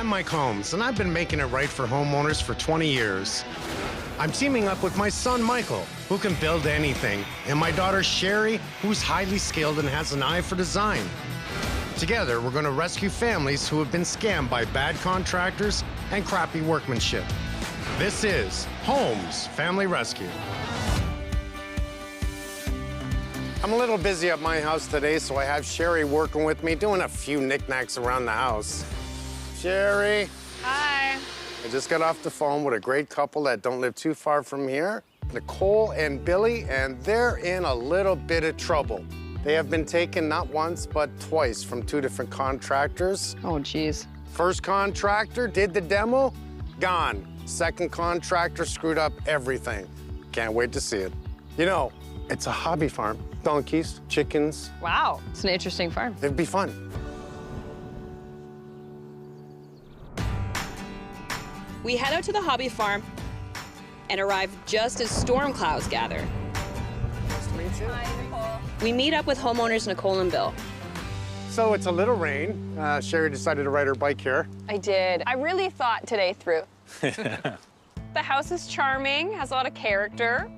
I'm Mike Holmes, and I've been making it right for homeowners for 20 years. I'm teaming up with my son, Michael, who can build anything, and my daughter, Sherry, who's highly skilled and has an eye for design. Together, we're going to rescue families who have been scammed by bad contractors and crappy workmanship. This is Holmes Family Rescue. I'm a little busy at my house today, so I have Sherry working with me, doing a few knickknacks around the house. Sherry. Hi. I just got off the phone with a great couple that don't live too far from here, Nicole and Billy, and they're in a little bit of trouble. They have been taken not once, but twice from 2 different contractors. Oh, geez. First contractor did the demo, gone. Second contractor screwed up everything. Can't wait to see it. You know, it's a hobby farm. Donkeys, chickens. Wow, it's an interesting farm. It'd be fun. We head out to the hobby farm and arrive just as storm clouds gather. Nice to meet you. Hi, Nicole. We meet up with homeowners Nicole and Bill. So it's a little rain. Sherry decided to ride her bike here. I did. I really thought today through. The house is charming, has a lot of character.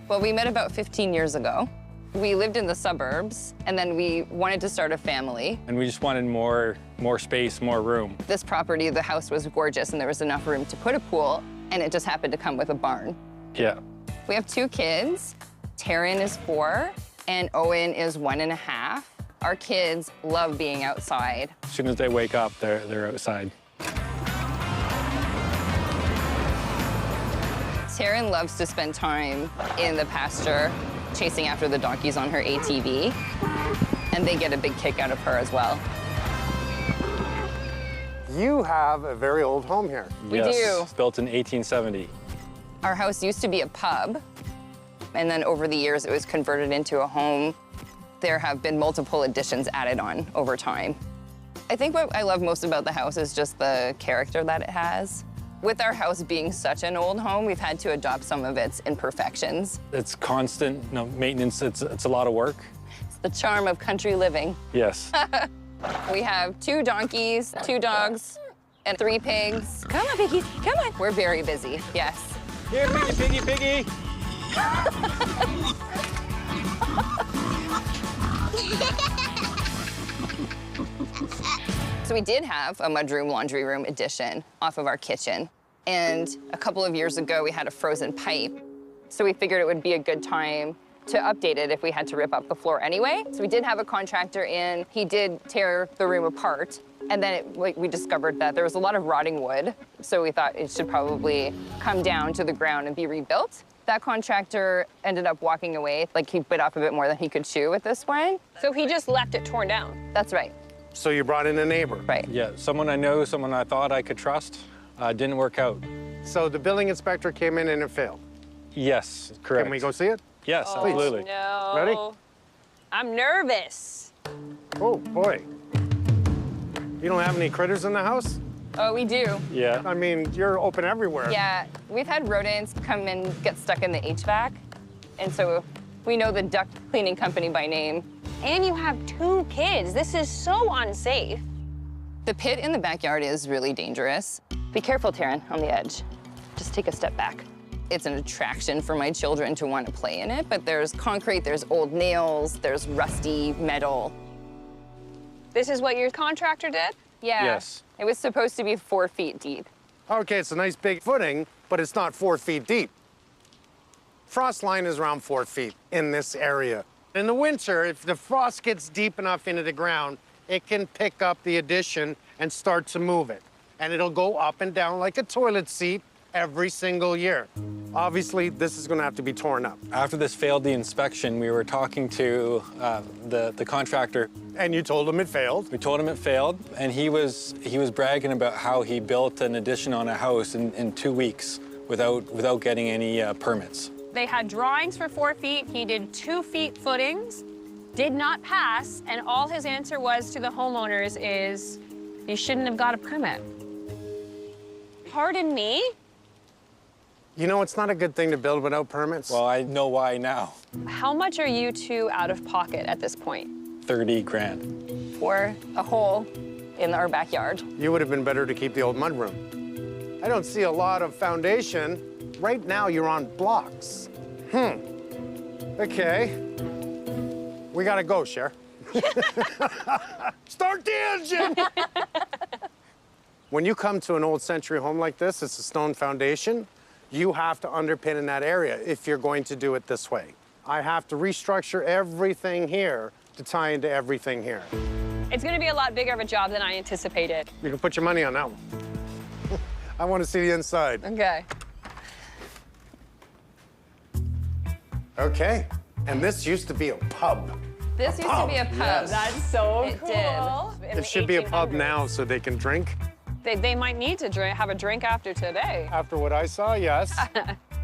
Well, we met about 15 years ago. We lived in the suburbs, and then we wanted to start a family. And we just wanted more space, more room. This property, the house was gorgeous, and there was enough room to put a pool, and it just happened to come with a barn. Yeah. We have 2 kids. Taryn is 4, and Owen is 1.5. Our kids love being outside. As soon as they wake up, they're outside. Taryn loves to spend time in the pasture, chasing after the donkeys on her ATV, and they get a big kick out of her as well. You have a very old home here. We Yes, do. It's built in 1870. Our house used to be a pub, and then over the years it was converted into a home. There have been multiple additions added on over time. I think what I love most about the house is just the character that it has. With our house being such an old home, we've had to adopt some of its imperfections. It's constant, maintenance. It's a lot of work. It's the charm of country living. Yes. We have 2 donkeys, 2 dogs, and 3 pigs. Come on, piggies, come on. We're very busy, yes. Here, piggy, piggy, piggy. So we did have a mudroom, laundry room addition off of our kitchen. And a couple of years ago, we had a frozen pipe. So we figured it would be a good time to update it if we had to rip up the floor anyway. So we did have a contractor in. He did tear the room apart. And then we discovered that there was a lot of rotting wood. So we thought it should probably come down to the ground and be rebuilt. That contractor ended up walking away. Like, he bit off a bit more than he could chew with this one. So he just left it torn down. That's right. So you brought in a neighbor. Right. Yeah, someone I know, someone I thought I could trust, didn't work out. So the building inspector came in and it failed. Yes, correct. Can we go see it? Yes, Oh, absolutely. no. Ready? I'm nervous. Oh, boy. You don't have any critters in the house? Oh, we do. Yeah. I mean, you're open everywhere. Yeah, we've had rodents come and get stuck in the HVAC. And so we know the duct cleaning company by name. And you have 2 kids. This is so unsafe. The pit in the backyard is really dangerous. Be careful, Taryn, on the edge. Just take a step back. It's an attraction for my children to want to play in it, but there's concrete, there's old nails, there's rusty metal. This is what your contractor did? Yeah. Yes. It was supposed to be 4 feet deep. Okay, it's a nice big footing, but it's not 4 feet deep. Frost line is around 4 feet in this area. In the winter, if the frost gets deep enough into the ground, it can pick up the addition and start to move it. And it'll go up and down like a toilet seat every single year. Obviously, this is gonna have to be torn up. After this failed the inspection, we were talking to the contractor. And you told him it failed. We told him it failed, and he was bragging about how he built an addition on a house in 2 weeks without getting any permits. They had drawings for 4 feet. He did 2 feet footings, did not pass, and all his answer was to the homeowners is, you shouldn't have got a permit. Pardon me? You know, it's not a good thing to build without permits. Well, I know why now. How much are you 2 out of pocket at this point? 30 grand. For a hole in our backyard. You would have been better to keep the old mudroom. I don't see a lot of foundation. Right now, you're on blocks. Okay. We gotta go, Cher. Start the engine! When you come to an old century home like this, it's a stone foundation. You have to underpin in that area if you're going to do it this way. I have to restructure everything here to tie into everything here. It's gonna be a lot bigger of a job than I anticipated. You can put your money on that one. I want to see the inside. Okay. Okay. And this used to be a pub. This used to be a pub. Yes. That's so It cool. It should be a pub now so they can drink. They might need to have a drink after today. After what I saw, yes.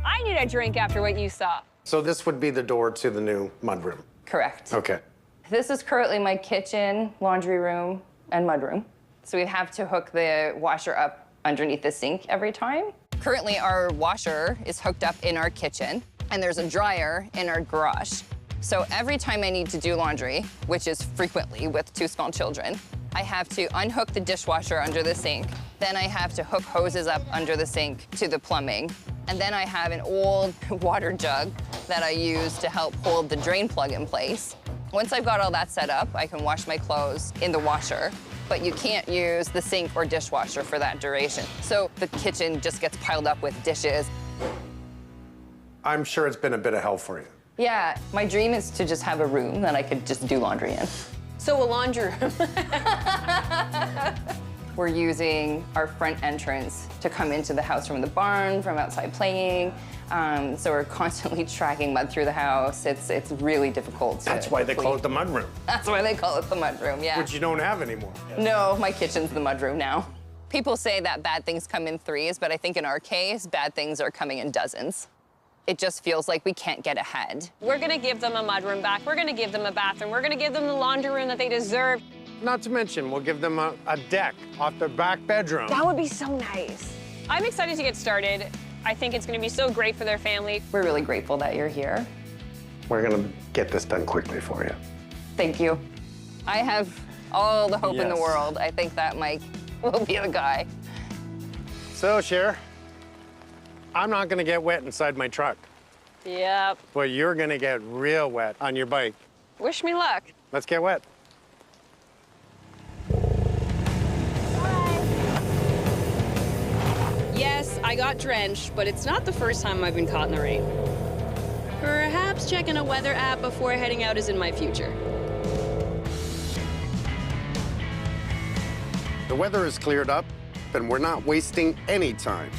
I need a drink after what you saw. So this would be the door to the new mudroom. Correct. Okay. This is currently my kitchen, laundry room, and mudroom. So we have to hook the washer up underneath the sink every time. Currently, our washer is hooked up in our kitchen, and there's a dryer in our garage. So every time I need to do laundry, which is frequently with 2 small children, I have to unhook the dishwasher under the sink. Then I have to hook hoses up under the sink to the plumbing. And then I have an old water jug that I use to help hold the drain plug in place. Once I've got all that set up, I can wash my clothes in the washer, but you can't use the sink or dishwasher for that duration. So the kitchen just gets piled up with dishes. I'm sure it's been a bit of hell for you. Yeah, my dream is to just have a room that I could just do laundry in. So a laundry room. We're using our front entrance to come into the house from the barn, from outside playing. So we're constantly tracking mud through the house. It's really difficult to That's why they call it the mudroom, That's why they call it the mudroom, yeah. which you don't have anymore. No, my kitchen's the mudroom now. People say that bad things come in threes, but I think in our case, bad things are coming in dozens. It just feels like we can't get ahead. We're gonna give them a mudroom back. We're gonna give them a bathroom. We're gonna give them the laundry room that they deserve. Not to mention, we'll give them a deck off their back bedroom. That would be so nice. I'm excited to get started. I think it's gonna be so great for their family. We're really grateful that you're here. We're gonna get this done quickly for you. Thank you. I have all the hope in the Yes. world. I think that Mike will be the guy. So, Cher, I'm not gonna get wet inside my truck, Yep. but you're gonna get real wet on your bike. Wish me luck. Let's get wet. Yes, I got drenched, but it's not the first time I've been caught in the rain. Perhaps checking a weather app before heading out is in my future. The weather is cleared up, and we're not wasting any time.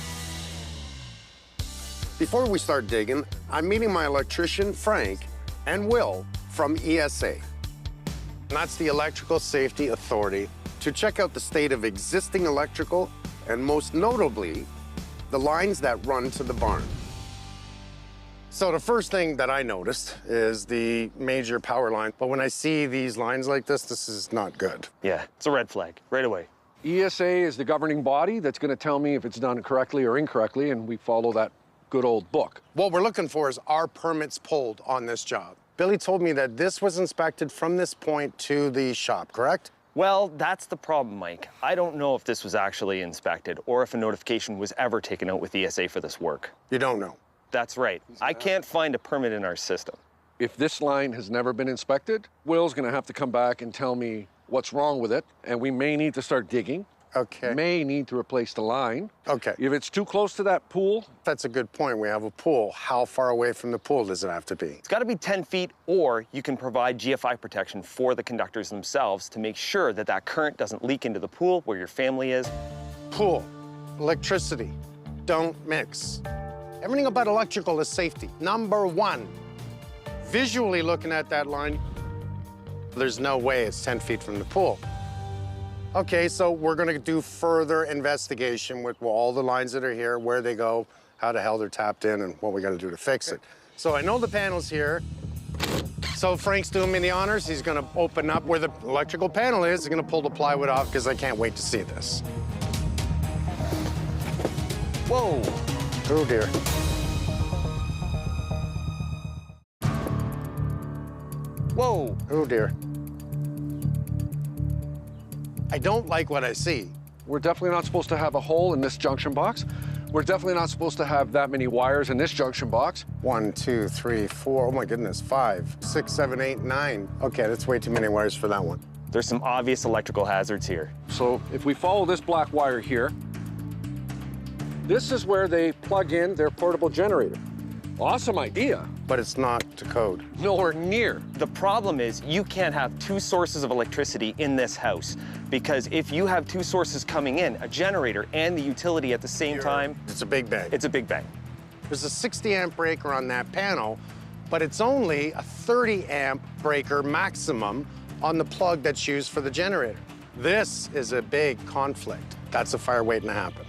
Before we start digging, I'm meeting my electrician, Frank, and Will from ESA. And that's the Electrical Safety Authority, to check out the state of existing electrical and most notably, the lines that run to the barn. So the first thing that I noticed is the major power line. But when I see these lines like this is not good. Yeah, it's a red flag right away. ESA is the governing body that's going to tell me if it's done correctly or incorrectly, and we follow that good old book. What we're looking for is our permits pulled on this job. Billy told me that this was inspected from this point to the shop, correct? Well, that's the problem, Mike. I don't know if this was actually inspected or if a notification was ever taken out with ESA for this work. You don't know. That's right. I can't find a permit in our system. If this line has never been inspected, Will's going to have to come back and tell me what's wrong with it, and we may need to start digging. Okay. May need to replace the line. Okay. If it's too close to that pool, That's a good point. We have a pool. How far away from the pool does it have to be? It's got to be 10 feet, or you can provide GFI protection for the conductors themselves to make sure that that current doesn't leak into the pool where your family is. Pool, electricity, don't mix. Everything about electrical is safety. Number one, visually looking at that line, there's no way it's 10 feet from the pool. Okay, so we're gonna do further investigation with all the lines that are here, where they go, how the hell they're tapped in, and what we gotta do to fix it. So I know the panel's here. So Frank's doing me the honors. He's gonna open up where the electrical panel is. He's gonna pull the plywood off because I can't wait to see this. Whoa! Oh dear. Whoa! Oh dear. I don't like what I see. We're definitely not supposed to have a hole in this junction box. We're definitely not supposed to have that many wires in this junction box. 1, 2, 3, 4, oh my goodness, 5, 6, 7, 8, 9. Okay, that's way too many wires for that one. There's some obvious electrical hazards here. So if we follow this black wire here, this is where they plug in their portable generator. Awesome idea. But it's not to code. Nowhere near. The problem is you can't have two sources of electricity in this house, because if you have two sources coming in, a generator and the utility at the same time, It's a big bang. it's a big bang. There's a 60 amp breaker on that panel, but it's only a 30 amp breaker maximum on the plug that's used for the generator. This is a big conflict. That's a fire waiting to happen.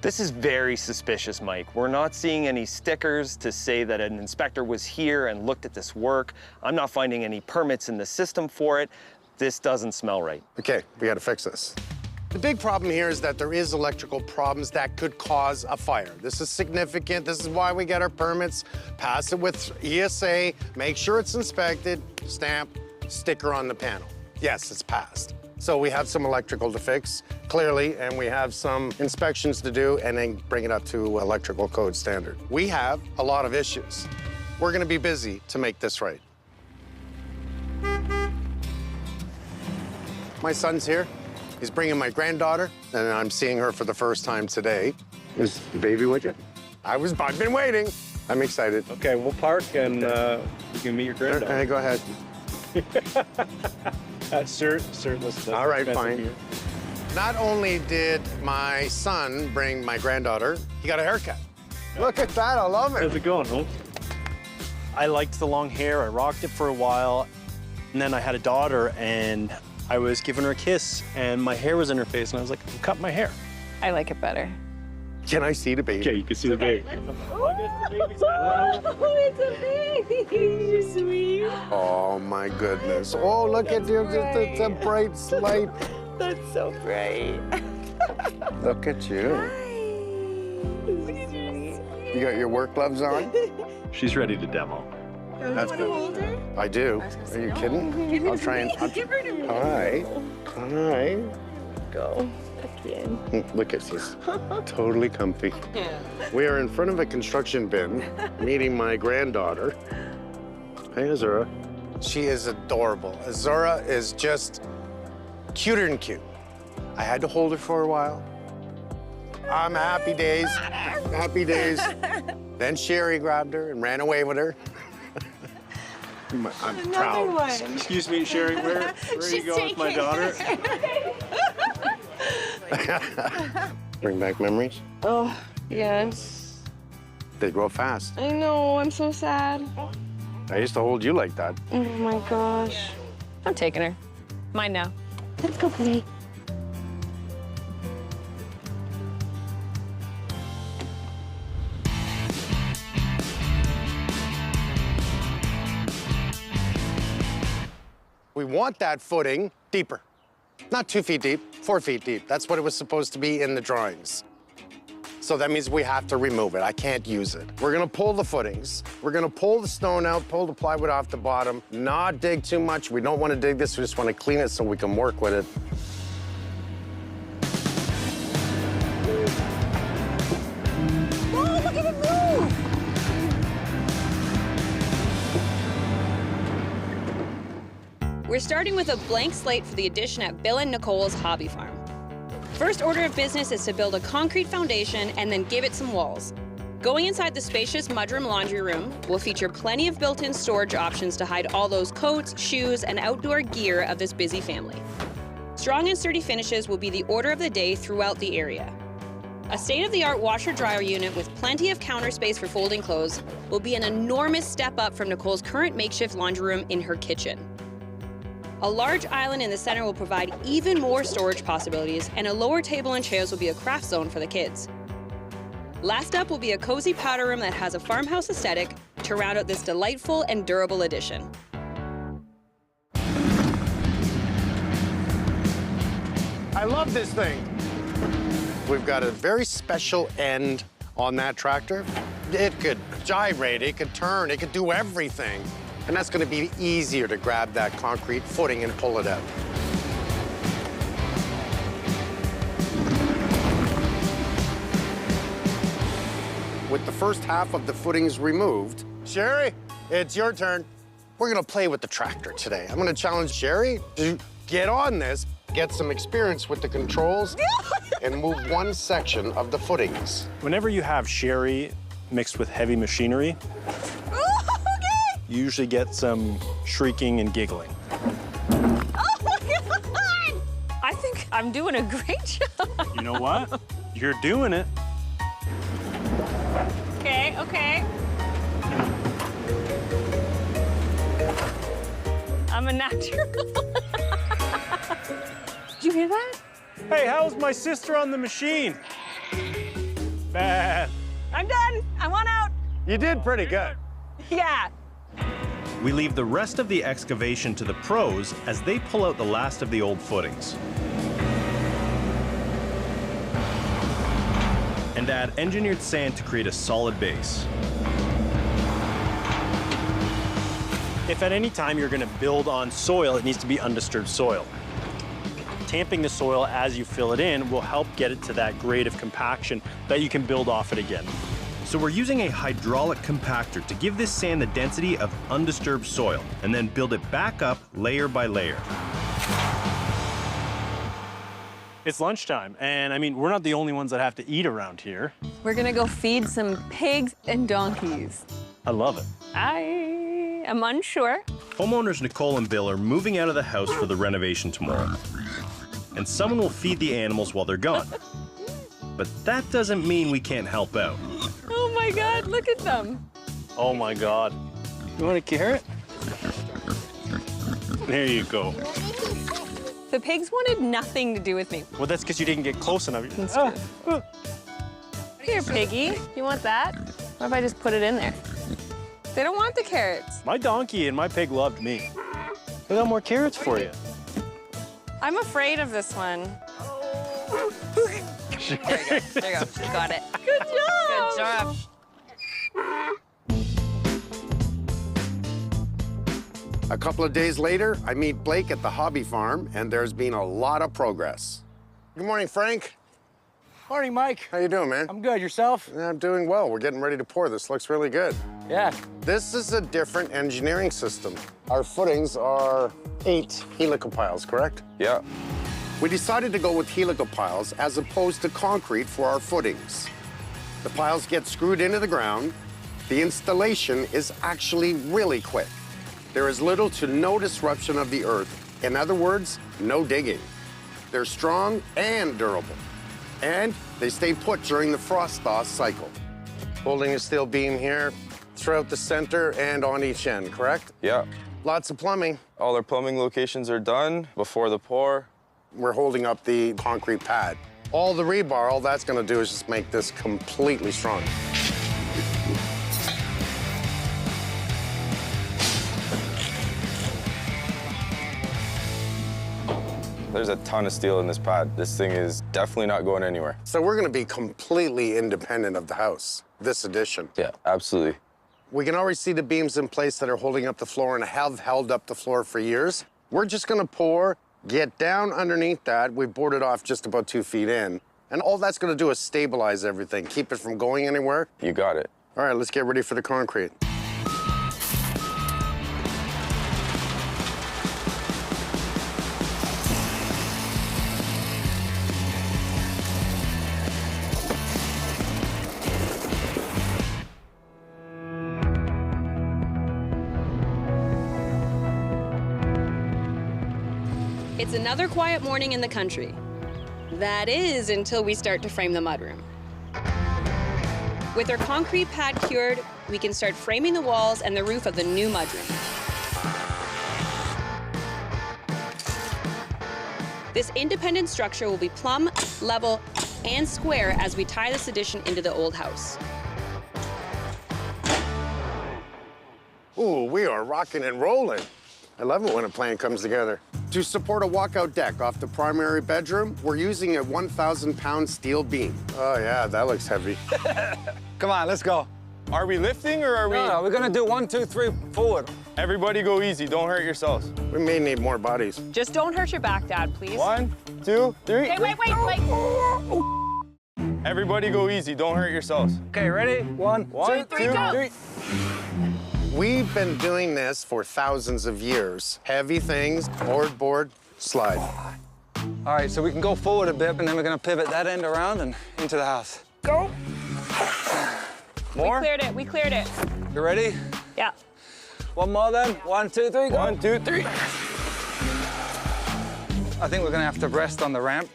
This is very suspicious, Mike. We're not seeing any stickers to say that an inspector was here and looked at this work. I'm not finding any permits in the system for it. This doesn't smell right. Okay, we gotta fix this. The big problem here is that there is electrical problems that could cause a fire. This is significant. This is why we get our permits. Pass it with ESA, make sure it's inspected, stamp, sticker on the panel. Yes, it's passed. So we have some electrical to fix, clearly, and we have some inspections to do and then bring it up to electrical code standard. We have a lot of issues. We're gonna be busy to make this right. My son's here. He's bringing my granddaughter, and I'm seeing her for the first time today. Is the baby with you? I've been waiting. I'm excited. Okay, we'll park and you can meet your granddaughter. Okay, go ahead. Sir, listen. All right, fine. Not only did my son bring my granddaughter, he got a haircut. Look at that, I love How's it. it going, Holmes? I liked the long hair. I rocked it for a while. And then I had a daughter, and I was giving her a kiss, and my hair was in her face, and I was like, cut my hair. I like it better. Can I see the baby? Okay, you can see the baby. It's a baby. You're sweet. Oh, my goodness. Oh, look at you, it's a bright light. That's so bright. Look at you. You got your work gloves on? She's ready to demo. That's good. I do. Are you kidding? I'll try and... Give her to me. All right. All right. Go again. Look at this. Totally comfy. Yeah. We are in front of a construction bin, meeting my granddaughter. Hey, Azura. She is adorable. Azura is just cuter than cute. I had to hold her for a while. I'm happy days. Happy days. Then Sherry grabbed her and ran away with her. I'm proud. Excuse me, Sherry, where are you going with my daughter? Bring back memories. Oh, yes. They grow fast. I know, I'm so sad. I used to hold you like that. Oh my gosh. I'm taking her. Mine now. Let's go play. We want that footing deeper. Not 2 feet deep, 4 feet deep. That's what it was supposed to be in the drawings. So that means we have to remove it. I can't use it. We're gonna pull the footings. We're gonna pull the stone out, pull the plywood off the bottom, not dig too much. We don't wanna dig this, we just wanna clean it so we can work with it. Oh, look at it move! We're starting with a blank slate for the addition at Bill and Nicole's hobby farm. First order of business is to build a concrete foundation and then give it some walls. Going inside the spacious mudroom laundry room will feature plenty of built-in storage options to hide all those coats, shoes, and outdoor gear of this busy family. Strong and sturdy finishes will be the order of the day throughout the area. A state-of-the-art washer-dryer unit with plenty of counter space for folding clothes will be an enormous step up from Nicole's current makeshift laundry room in her kitchen. A large island in the center will provide even more storage possibilities, and a lower table and chairs will be a craft zone for the kids. Last up will be a cozy powder room that has a farmhouse aesthetic to round out this delightful and durable addition. I love this thing. We've got a very special end on that tractor. It could gyrate, it could turn, it could do everything. And that's gonna be easier to grab that concrete footing and pull it out. with the first half of the footings removed. Sherry, it's your turn. We're gonna play with the tractor today. I'm gonna challenge Sherry to get on this, get some experience with the controls, and move one section of the footings. Whenever you have sherry mixed with heavy machinery, you usually get some shrieking and giggling. Oh my God! I think I'm doing a great job. You know what? You're doing it. Okay, okay. I'm a natural. Did you hear that? Hey, how's my sister on the machine? Bad. I'm done. I want out. You did pretty good. Yeah. We leave the rest of the excavation to the pros as they pull out the last of the old footings. And add engineered sand to create a solid base. If at any time you're gonna build on soil, it needs to be undisturbed soil. Tamping the soil as you fill it in will help get it to that grade of compaction that you can build off it again. So we're using a hydraulic compactor to give this sand the density of undisturbed soil and then build it back up layer by layer. It's lunchtime, and I mean, we're not the only ones that have to eat around here. We're gonna go feed some pigs and donkeys. I love it. I am unsure. Homeowners Nicole and Bill are moving out of the house for the renovation tomorrow. And someone will feed the animals while they're gone. But that doesn't mean we can't help out. Oh my God, look at them. Oh my God. You want a carrot? There you go. The pigs wanted nothing to do with me. Well, that's because you didn't get close enough. Here, piggy. You want that? What if I just put it in there? They don't want the carrots. My donkey and my pig loved me. We got more carrots for you. I'm afraid of this one. There you go. There you go. She got it. Good job. Good job. A couple of days later, I meet Blake at the hobby farm, and there's been a lot of progress. Good morning, Frank. Morning, Mike. How you doing, man? I'm good. Yourself? Yeah, I'm doing well. We're getting ready to pour. This looks really good. Yeah. This is a different engineering system. Our footings are 8 helical piles, correct? Yeah. We decided to go with helical piles as opposed to concrete for our footings. The piles get screwed into the ground. The installation is actually really quick. There is little to no disruption of the earth. In other words, no digging. They're strong and durable. And they stay put during the frost thaw cycle. Holding a steel beam here throughout the center and on each end, correct? Yeah. Lots of plumbing. All our plumbing locations are done before the pour. We're holding up the concrete pad. All the rebar, all that's gonna do is just make this completely strong. There's a ton of steel in this pad. This thing is definitely not going anywhere. So we're gonna be completely independent of the house, this addition. Yeah, absolutely. We can already see the beams in place that are holding up the floor and have held up the floor for years. We're just gonna pour, get down underneath that. We boarded off just about 2 feet in. And all that's gonna do is stabilize everything, keep it from going anywhere. You got it. All right, let's get ready for the concrete. It's another quiet morning in the country. That is until we start to frame the mudroom. With our concrete pad cured, we can start framing the walls and the roof of the new mudroom. This independent structure will be plumb, level, and square as we tie this addition into the old house. Ooh, we are rocking and rolling. I love it when a plan comes together. To support a walkout deck off the primary bedroom, we're using a 1,000-pound steel beam. Oh, yeah, that looks heavy. Come on, let's go. Are we lifting or are we? No, we're gonna do 1, 2, 3, forward. Everybody go easy. Don't hurt yourselves. We may need more bodies. Just don't hurt your back, Dad, please. 1, 2, 3. Okay, wait. Everybody go easy. Don't hurt yourselves. Okay, ready? One, two, three, go. We've been doing this for thousands of years. Heavy things, board, slide. All right, so we can go forward a bit, and then we're gonna pivot that end around and into the house. Go. More? We cleared it. You ready? Yeah. One more then. 1, 2, 3, go. 1, 2, 3. I think we're gonna have to rest on the ramp.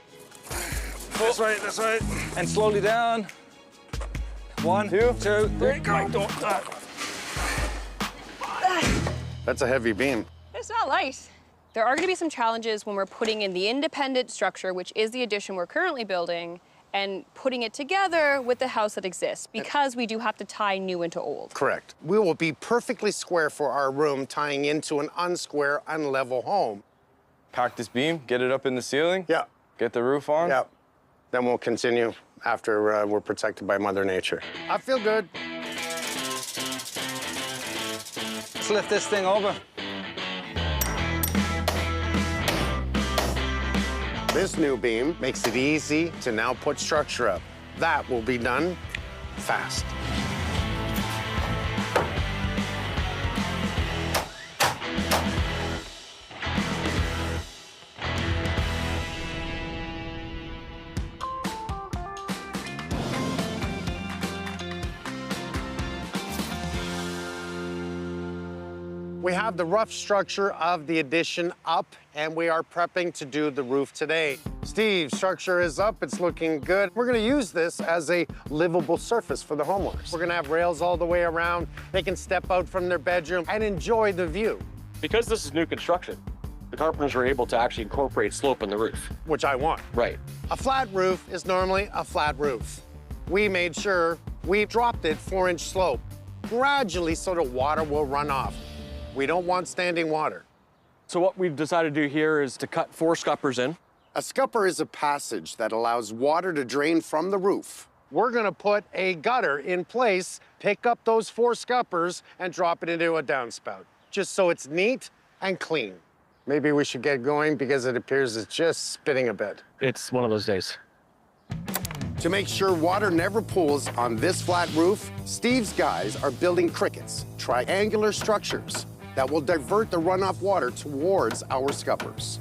This way. And slowly down. 1, 2, 3, go. That's a heavy beam. It's not light. There are going to be some challenges when we're putting in the independent structure, which is the addition we're currently building, and putting it together with the house that exists, because we do have to tie new into old. Correct. We will be perfectly square for our room, tying into an unsquare, unlevel home. Pack this beam, get it up in the ceiling. Yeah. Get the roof on. Yeah. Then we'll continue after we're protected by Mother Nature. I feel good. Let's lift this thing over. This new beam makes it easy to now put structure up. That will be done fast. We have the rough structure of the addition up, and we are prepping to do the roof today. Steve, structure is up, it's looking good. We're gonna use this as a livable surface for the homeowners. We're gonna have rails all the way around. They can step out from their bedroom and enjoy the view. Because this is new construction, the carpenters were able to actually incorporate slope in the roof. Which I want. Right. A flat roof is normally a flat roof. We made sure we dropped it 4-inch slope, gradually so the water will run off. We don't want standing water. So what we've decided to do here is to cut 4 scuppers in. A scupper is a passage that allows water to drain from the roof. We're gonna put a gutter in place, pick up those 4 scuppers, and drop it into a downspout, just so it's neat and clean. Maybe we should get going because it appears it's just spitting a bit. It's one of those days. To make sure water never pools on this flat roof, Steve's guys are building crickets, triangular structures that will divert the runoff water towards our scuppers.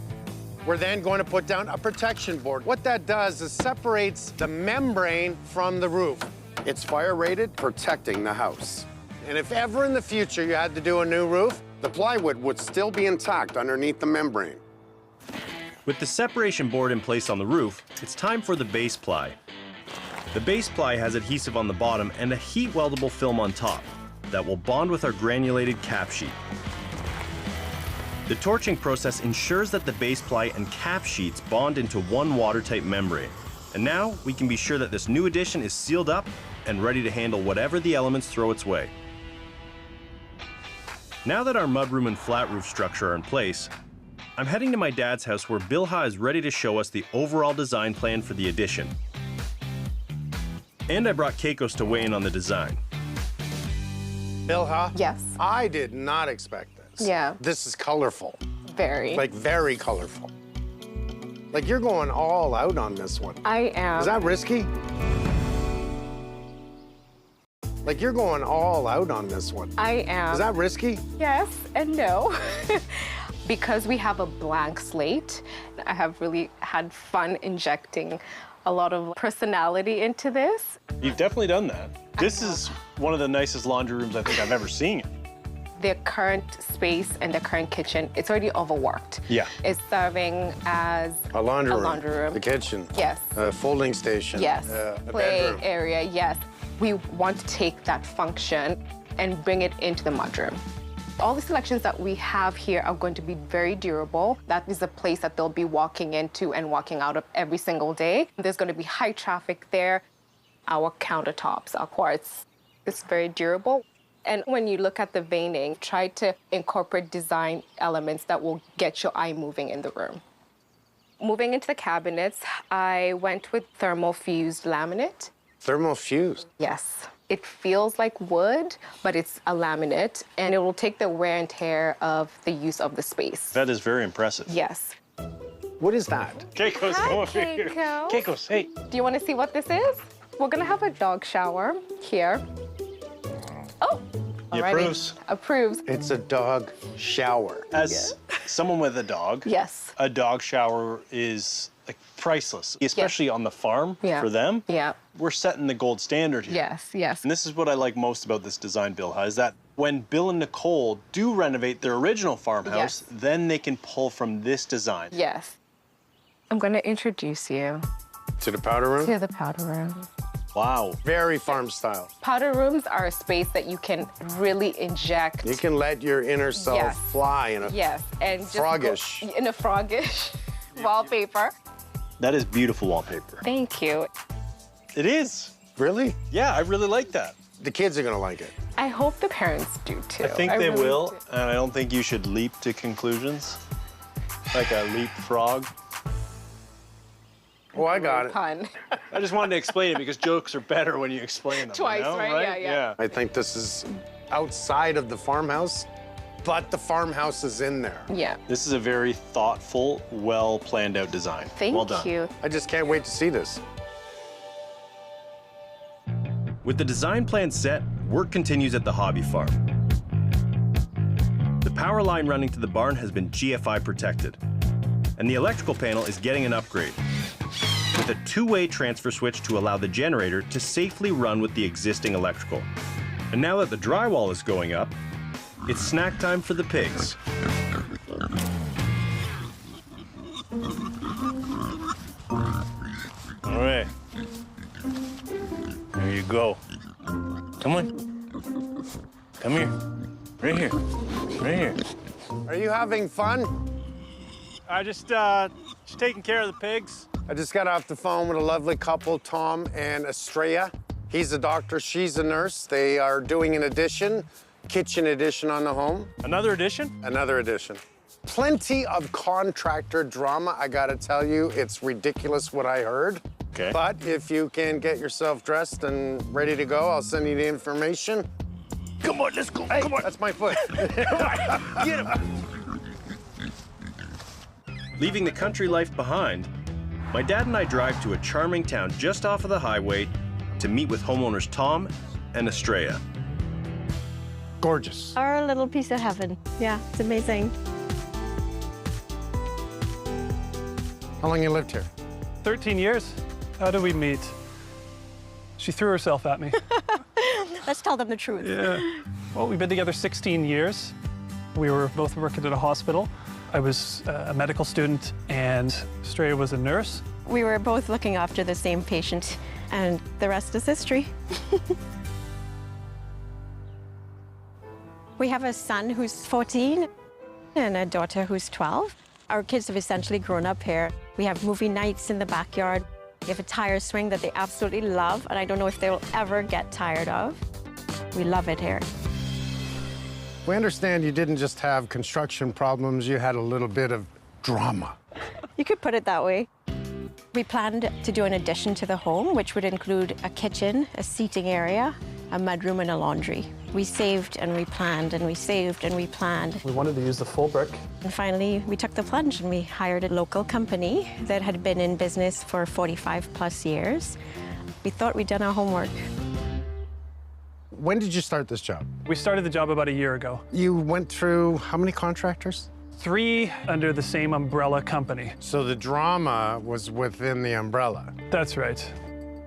We're then going to put down a protection board. What that does is separates the membrane from the roof. It's fire rated, protecting the house. And if ever in the future you had to do a new roof, the plywood would still be intact underneath the membrane. With the separation board in place on the roof, it's time for the base ply. The base ply has adhesive on the bottom and a heat weldable film on top that will bond with our granulated cap sheet. The torching process ensures that the base ply and cap sheets bond into one watertight membrane. And now we can be sure that this new addition is sealed up and ready to handle whatever the elements throw its way. Now that our mudroom and flat roof structure are in place, I'm heading to my dad's house where Bilha is ready to show us the overall design plan for the addition. And I brought Keikos to weigh in on the design. Bilha? Yes. I did not expect this. Yeah. This is colorful. Very. Like, very colorful. Like, you're going all out on this one. I am. Is that risky? Like, you're going all out on this one. I am. Is that risky? Yes and no. Because we have a blank slate, I have really had fun injecting a lot of personality into this. You've definitely done that. This is one of the nicest laundry rooms I think I've ever seen. Their current space and their current kitchen, it's already overworked. Yeah. It's serving as a laundry room. The kitchen. Yes. A folding station. Yes. A Play bedroom. area, yes. We want to take that function and bring it into the mudroom. All the selections that we have here are going to be very durable. That is a place that they'll be walking into and walking out of every single day. There's going to be high traffic there. Our countertops, our quartz, it's very durable. And when you look at the veining, try to incorporate design elements that will get your eye moving in the room. Moving into the cabinets, I went with thermal fused laminate. Thermal fused? Yes. It feels like wood, but it's a laminate, and it will take the wear and tear of the use of the space. That is very impressive. Yes. What is that? Keikos, Hi, come over here. Keiko. Keikos, hey. Do you want to see what this is? We're gonna have a dog shower here. Oh, He alrighty. approves. Approves. It's a dog shower. As someone with a dog, Yes. a dog shower is like priceless, especially on the farm for them. Yeah. We're setting the gold standard here. Yes, yes. And this is what I like most about this design, Bill, is that when Bill and Nicole do renovate their original farmhouse, then they can pull from this design. Yes. I'm gonna introduce you To the powder room? to the powder room. Wow. Very farm style. Powder rooms are a space that you can really inject. You can let your inner self fly in a and just froggish. in a froggish wallpaper. That is beautiful wallpaper. Thank you. It is. Really? Yeah, I really like that. The kids are gonna like it. I hope the parents do too. I think they really will, do. and I don't think you should leap to conclusions. Like a leapfrog. Oh, I got it. Pun. I just wanted to explain it because jokes are better when you explain them. Twice, you know? right? Yeah. I think this is outside of the farmhouse, but the farmhouse is in there. Yeah. This is a very thoughtful, well planned out design. Thank well done. you. I just can't wait to see this. With the design plan set, work continues at the hobby farm. The power line running to the barn has been GFI protected, and the electrical panel is getting an upgrade with a two-way transfer switch to allow the generator to safely run with the existing electrical. And now that the drywall is going up, it's snack time for the pigs. All right. There you go. Come on. Come here. Right here. Right here. Are you having fun? I just taking care of the pigs. I just got off the phone with a lovely couple, Tom and Estrella. He's a doctor, she's a nurse. They are doing an addition, kitchen addition on the home. Another addition? Another addition. Plenty of contractor drama, I gotta tell you. It's ridiculous what I heard. Okay. But if you can get yourself dressed and ready to go, I'll send you the information. Come on, let's go. Hey, Come on. that's my foot. Get him. Leaving the country life behind, my dad and I drive to a charming town just off of the highway to meet with homeowners Tom and Estrella. Gorgeous. Our little piece of heaven. Yeah, it's amazing. How long you lived here? 13 years. How did we meet? She threw herself at me. Let's tell them the truth. Yeah. Well, we've been together 16 years. We were both working at a hospital. I was a medical student and Estrella was a nurse. We were both looking after the same patient, and the rest is history. We have a son who's 14 and a daughter who's 12. Our kids have essentially grown up here. We have movie nights in the backyard. We have a tire swing that they absolutely love, and I don't know if they'll ever get tired of. We love it here. We understand you didn't just have construction problems, you had a little bit of drama. You could put it that way. We planned to do an addition to the home, which would include a kitchen, a seating area, a mudroom, and a laundry. We saved and we planned and we saved and we planned. We wanted to use the full brick. And finally, we took the plunge and we hired a local company that had been in business for 45 plus years. We thought we'd done our homework. When did you start this job? We started the job about a year ago. You went through how many contractors? 3 under the same umbrella company. So the drama was within the umbrella. That's right.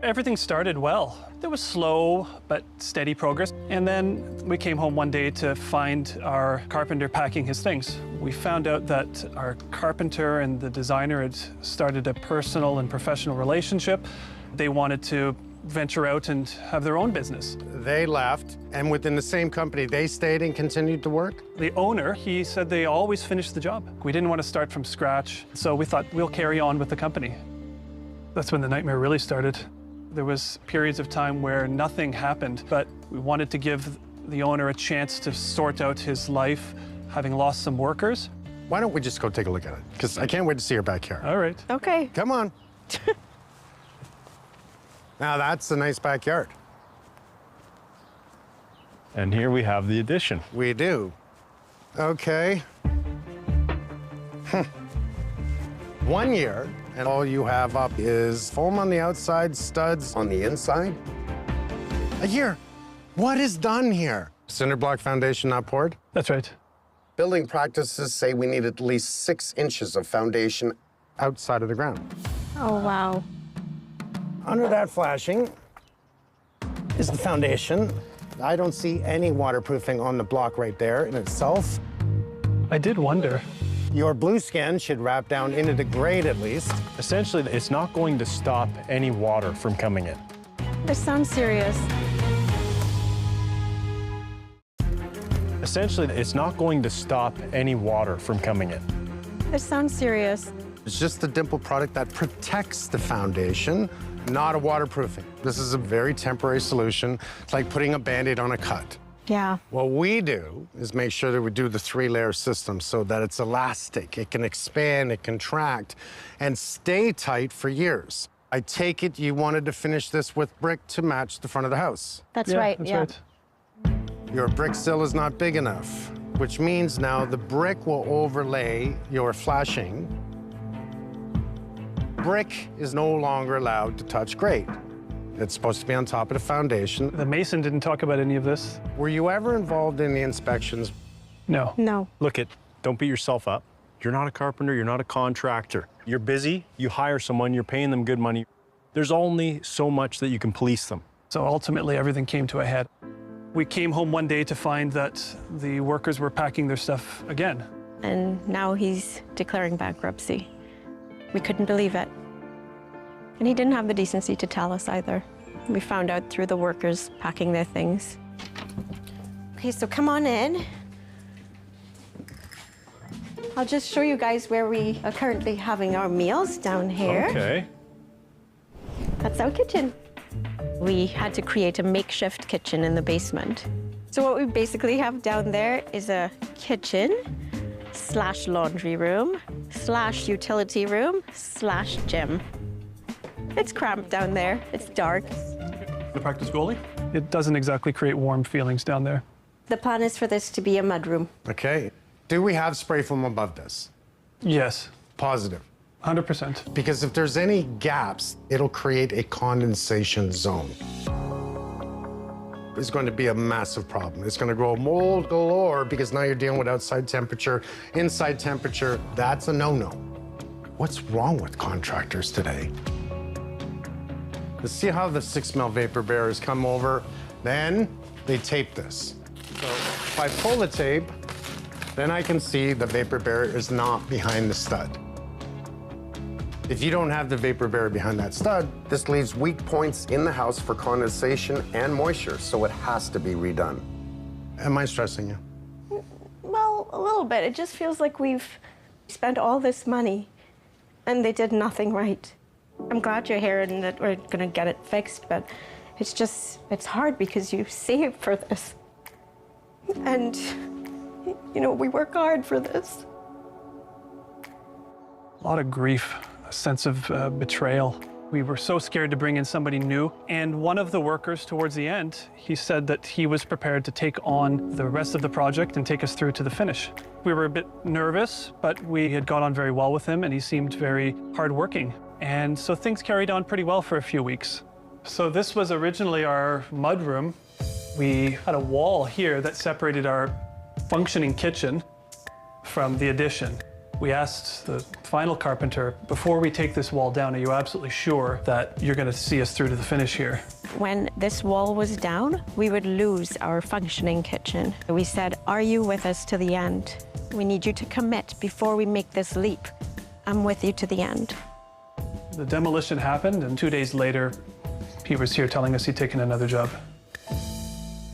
Everything started well. There was slow but steady progress. And then we came home one day to find our carpenter packing his things. We found out that our carpenter and the designer had started a personal and professional relationship. They wanted to venture out and have their own business. They left, and within the same company, they stayed and continued to work? The owner, he said they always finished the job. We didn't want to start from scratch, so we thought we'll carry on with the company. That's when the nightmare really started. There was periods of time where nothing happened, but we wanted to give the owner a chance to sort out his life, having lost some workers. Why don't we just go take a look at it? Because I can't wait to see your backyard. All right. Okay. Come on. Now that's a nice backyard. And here we have the addition. We do. Okay. 1 year, and all you have up is foam on the outside, studs on the inside. A year. What is done here? Cinder block foundation not poured? That's right. Building practices say we need at least 6 inches of foundation outside of the ground. Oh, wow. Under that flashing is the foundation. I don't see any waterproofing on the block right there in itself. I did wonder. Your blue skin should wrap down into the grade at least. Essentially, it's not going to stop any water from coming in. This sounds serious. Essentially, it's not going to stop any water from coming in. This sounds serious. It's just a dimple product that protects the foundation, not a waterproofing. This is a very temporary solution. It's like putting a Band-Aid on a cut. Yeah. What we do is make sure that we do the 3-layer system so that it's elastic, it can expand, it can contract, and stay tight for years. I take it you wanted to finish this with brick to match the front of the house. That's right, That's yeah. right. Your brick sill is not big enough, which means now the brick will overlay your flashing. Brick is no longer allowed to touch grade. It's supposed to be on top of the foundation. The mason didn't talk about any of this. Were you ever involved in the inspections? No. No. Look, don't beat yourself up. You're not a carpenter, you're not a contractor. You're busy, you hire someone, you're paying them good money. There's only so much that you can police them. So ultimately, everything came to a head. We came home one day to find that the workers were packing their stuff again. And now he's declaring bankruptcy. We couldn't believe it. And he didn't have the decency to tell us either. We found out through the workers packing their things. Okay, so come on in. I'll just show you guys where we are currently having our meals down here. Okay. That's our kitchen. We had to create a makeshift kitchen in the basement. So what we basically have down there is a kitchen / laundry room / utility room / gym. It's cramped down there. It's dark. The practice goalie? It doesn't exactly create warm feelings down there. The plan is for this to be a mudroom. Okay. Do we have spray foam above this? Yes. Positive. 100%. Because if there's any gaps, it'll create a condensation zone. It's going to be a massive problem. It's going to grow mold galore because now you're dealing with outside temperature, inside temperature. That's a no-no. What's wrong with contractors today? Let's see how the 6 mil vapor bearers come over. Then they tape this. So if I pull the tape, then I can see the vapor bearer is not behind the stud. If you don't have the vapor barrier behind that stud, this leaves weak points in the house for condensation and moisture, so it has to be redone. Am I stressing you? Well, a little bit. It just feels like we've spent all this money and they did nothing right. I'm glad you're here and that we're gonna get it fixed, but it's hard because you save for this. And, you know, we work hard for this. A lot of grief, a sense of betrayal. We were so scared to bring in somebody new. And one of the workers towards the end, he said that he was prepared to take on the rest of the project and take us through to the finish. We were a bit nervous, but we had got on very well with him and he seemed very hardworking. And so things carried on pretty well for a few weeks. So this was originally our mudroom. We had a wall here that separated our functioning kitchen from the addition. We asked the final carpenter, before we take this wall down, are you absolutely sure that you're going to see us through to the finish here? When this wall was down, we would lose our functioning kitchen. We said, are you with us to the end? We need you to commit before we make this leap. I'm with you to the end. The demolition happened, and 2 days later, he was here telling us he'd taken another job.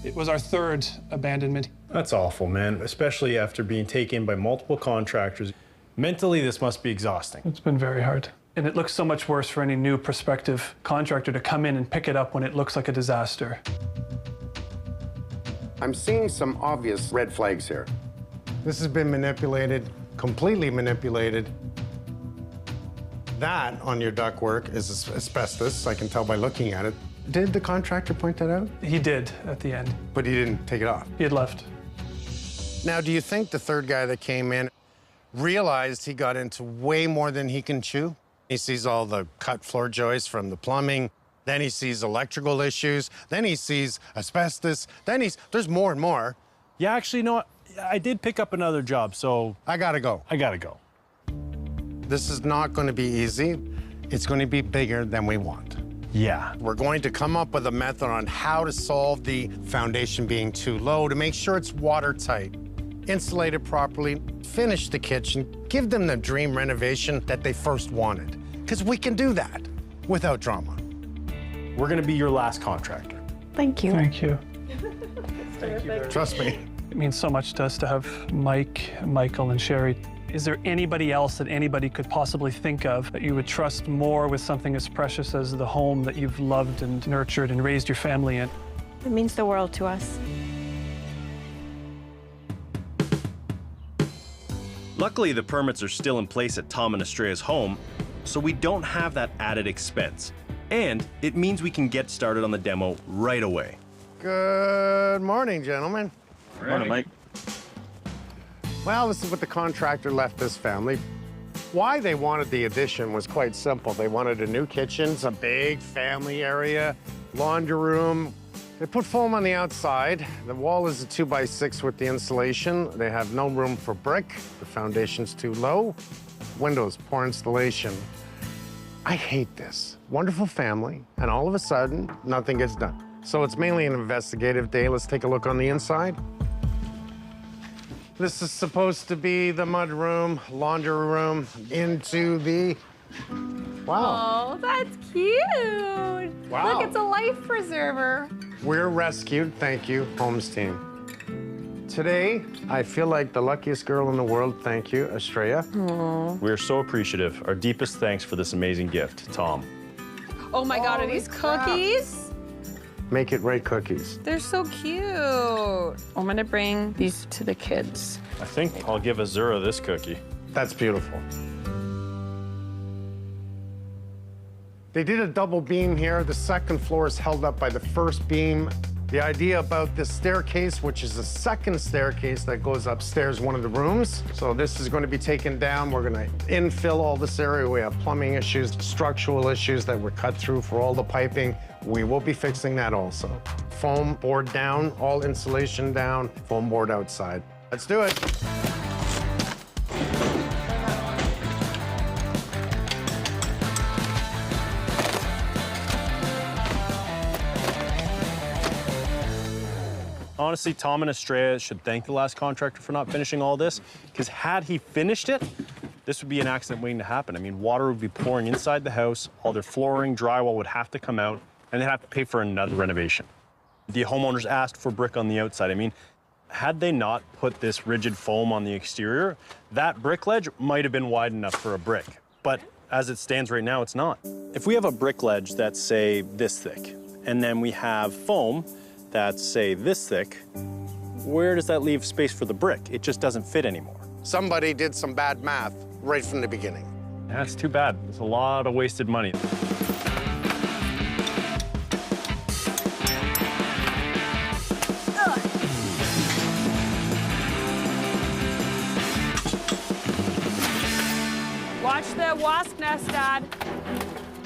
It was our third abandonment. That's awful, man, especially after being taken by multiple contractors. Mentally, this must be exhausting. It's been very hard. And it looks so much worse for any new prospective contractor to come in and pick it up when it looks like a disaster. I'm seeing some obvious red flags here. This has been manipulated, completely manipulated. That on your ductwork is asbestos, I can tell by looking at it. Did the contractor point that out? He did at the end. But he didn't take it off? He had left. Now, do you think the third guy that came in realized he got into way more than he can chew. He sees all the cut floor joists from the plumbing, then he sees electrical issues, then he sees asbestos, then there's more and more. Yeah, actually, you know what? I did pick up another job, so... I gotta go. This is not gonna be easy. It's gonna be bigger than we want. Yeah. We're going to come up with a method on how to solve the foundation being too low to make sure it's watertight, insulate it properly, finish the kitchen, give them the dream renovation that they first wanted. Because we can do that without drama. We're gonna be your last contractor. Thank you. Thank you. Trust me. It means so much to us to have Mike, Michael, and Sherry. Is there anybody else that anybody could possibly think of that you would trust more with something as precious as the home that you've loved and nurtured and raised your family in? It means the world to us. Luckily, the permits are still in place at Tom and Estrella's home, so we don't have that added expense. And it means we can get started on the demo right away. Good morning, gentlemen. Morning, Mike. Well, this is what the contractor left this family. Why they wanted the addition was quite simple. They wanted a new kitchen, a big family area, laundry room. They put foam on the outside. The wall is a 2x6 with the insulation. They have no room for brick. The foundation's too low. Windows, poor installation. I hate this. Wonderful family, and all of a sudden, nothing gets done. So it's mainly an investigative day. Let's take a look on the inside. This is supposed to be the mud room, laundry room, into the... Wow. Oh, that's cute. Wow. Look, it's a life preserver. We're rescued. Thank you, Holmes team. Today, I feel like the luckiest girl in the world. Thank you, Estrella. We're so appreciative. Our deepest thanks for this amazing gift, Tom. Oh my God, are these cookies? Make it right cookies. They're so cute. I'm gonna bring these to the kids. I think I'll give Azura this cookie. That's beautiful. They did a double beam here. The second floor is held up by the first beam. The idea about this staircase, which is the second staircase that goes upstairs, one of the rooms. So this is going to be taken down. We're going to infill all this area. We have plumbing issues, structural issues that were cut through for all the piping. We will be fixing that also. Foam board down, all insulation down, foam board outside. Let's do it. Honestly, Tom and Estrella should thank the last contractor for not finishing all this, because had he finished it, this would be an accident waiting to happen. I mean, water would be pouring inside the house, all their flooring, drywall would have to come out, and they'd have to pay for another renovation. The homeowners asked for brick on the outside. I mean, had they not put this rigid foam on the exterior, that brick ledge might have been wide enough for a brick. But as it stands right now, it's not. If we have a brick ledge that's, say, this thick, and then we have foam that's, say, this thick, where does that leave space for the brick? It just doesn't fit anymore. Somebody did some bad math right from the beginning. That's too bad. There's a lot of wasted money. Watch the wasp nest, Dad.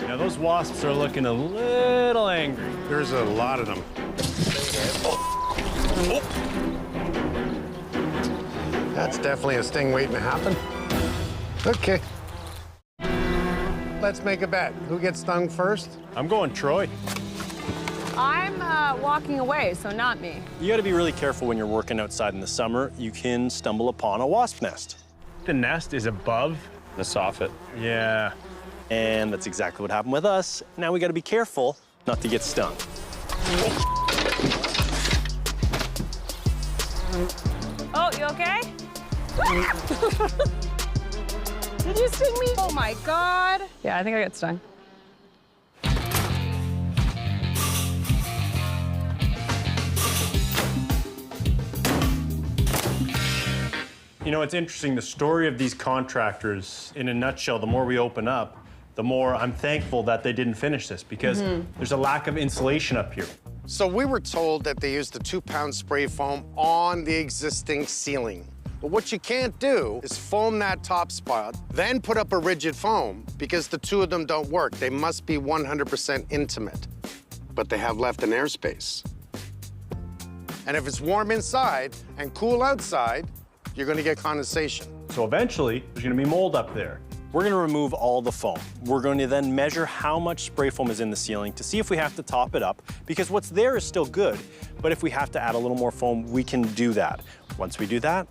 Now, those wasps are looking a little angry. There's a lot of them. That's definitely a sting waiting to happen. Okay. Let's make a bet. Who gets stung first? I'm going Troy. I'm walking away, so not me. You gotta be really careful when you're working outside in the summer. You can stumble upon a wasp nest. The nest is above the soffit. Yeah. And that's exactly what happened with us. Now we gotta be careful not to get stung. Oh, you okay? Did you sting me? Oh my God. Yeah, I think I got stung. You know, it's interesting, the story of these contractors, in a nutshell, the more we open up, the more I'm thankful that they didn't finish this, because there's a lack of insulation up here. So we were told that they used the 2-pound spray foam on the existing ceiling. But what you can't do is foam that top spot, then put up a rigid foam, because the two of them don't work. They must be 100% intimate, but they have left an airspace. And if it's warm inside and cool outside, you're gonna get condensation. So eventually, there's gonna be mold up there. We're gonna remove all the foam. We're going to then measure how much spray foam is in the ceiling to see if we have to top it up, because what's there is still good, but if we have to add a little more foam, we can do that. Once we do that,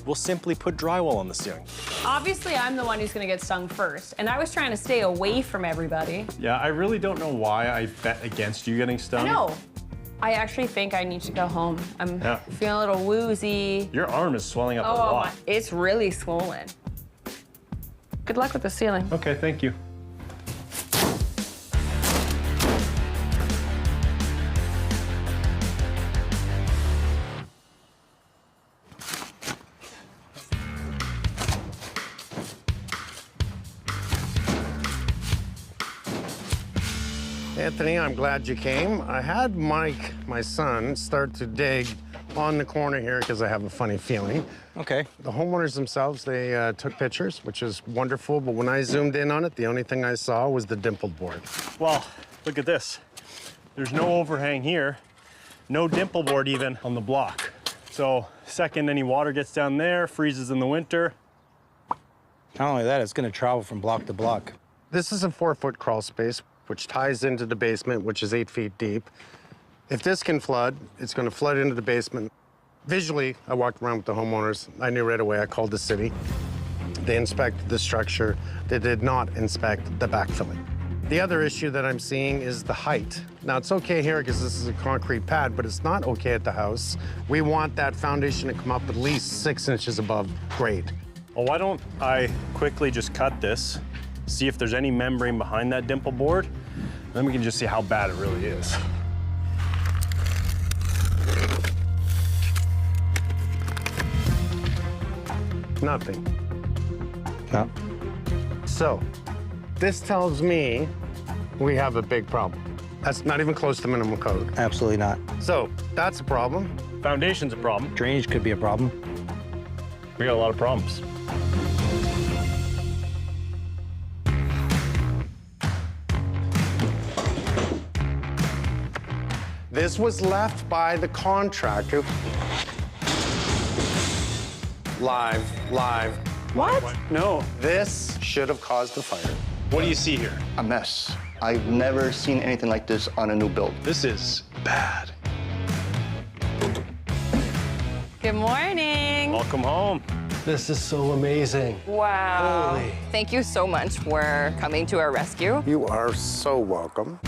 we'll simply put drywall on the ceiling. Obviously, I'm the one who's gonna get stung first, and I was trying to stay away from everybody. Yeah, I really don't know why I bet against you getting stung. I know. I actually think I need to go home. I'm feeling a little woozy. Your arm is swelling up a Oh, lot. it's really swollen. Good luck with the ceiling. Okay, thank you. Anthony, I'm glad you came. I had Mike, my son, start to dig on the corner here because I have a funny feeling. Okay. The homeowners themselves, they took pictures, which is wonderful, but when I zoomed in on it, the only thing I saw was the dimpled board. Well, look at this. There's no overhang here, no dimple board even on the block. So second any water gets down there, freezes in the winter. Not only that, it's gonna travel from block to block. This is a 4-foot crawl space, which ties into the basement, which is 8 feet deep. If this can flood, it's gonna flood into the basement. Visually, I walked around with the homeowners. I knew right away. I called the city. They inspected the structure. They did not inspect the backfilling. The other issue that I'm seeing is the height. Now, it's okay here because this is a concrete pad, but it's not okay at the house. We want that foundation to come up at least 6 inches above grade. Well, why don't I quickly just cut this, see if there's any membrane behind that dimple board, then we can just see how bad it really is. Nothing. No. So, this tells me we have a big problem. That's not even close to minimum code. Absolutely not. So, that's a problem. Foundation's a problem. Drainage could be a problem. We got a lot of problems. This was left by the contractor. Live. What? No. This should have caused the fire. What do you see here? A mess. I've never seen anything like this on a new build. This is bad. Good morning. Welcome home. This is so amazing. Wow. Thank you so much for coming to our rescue. You are so welcome.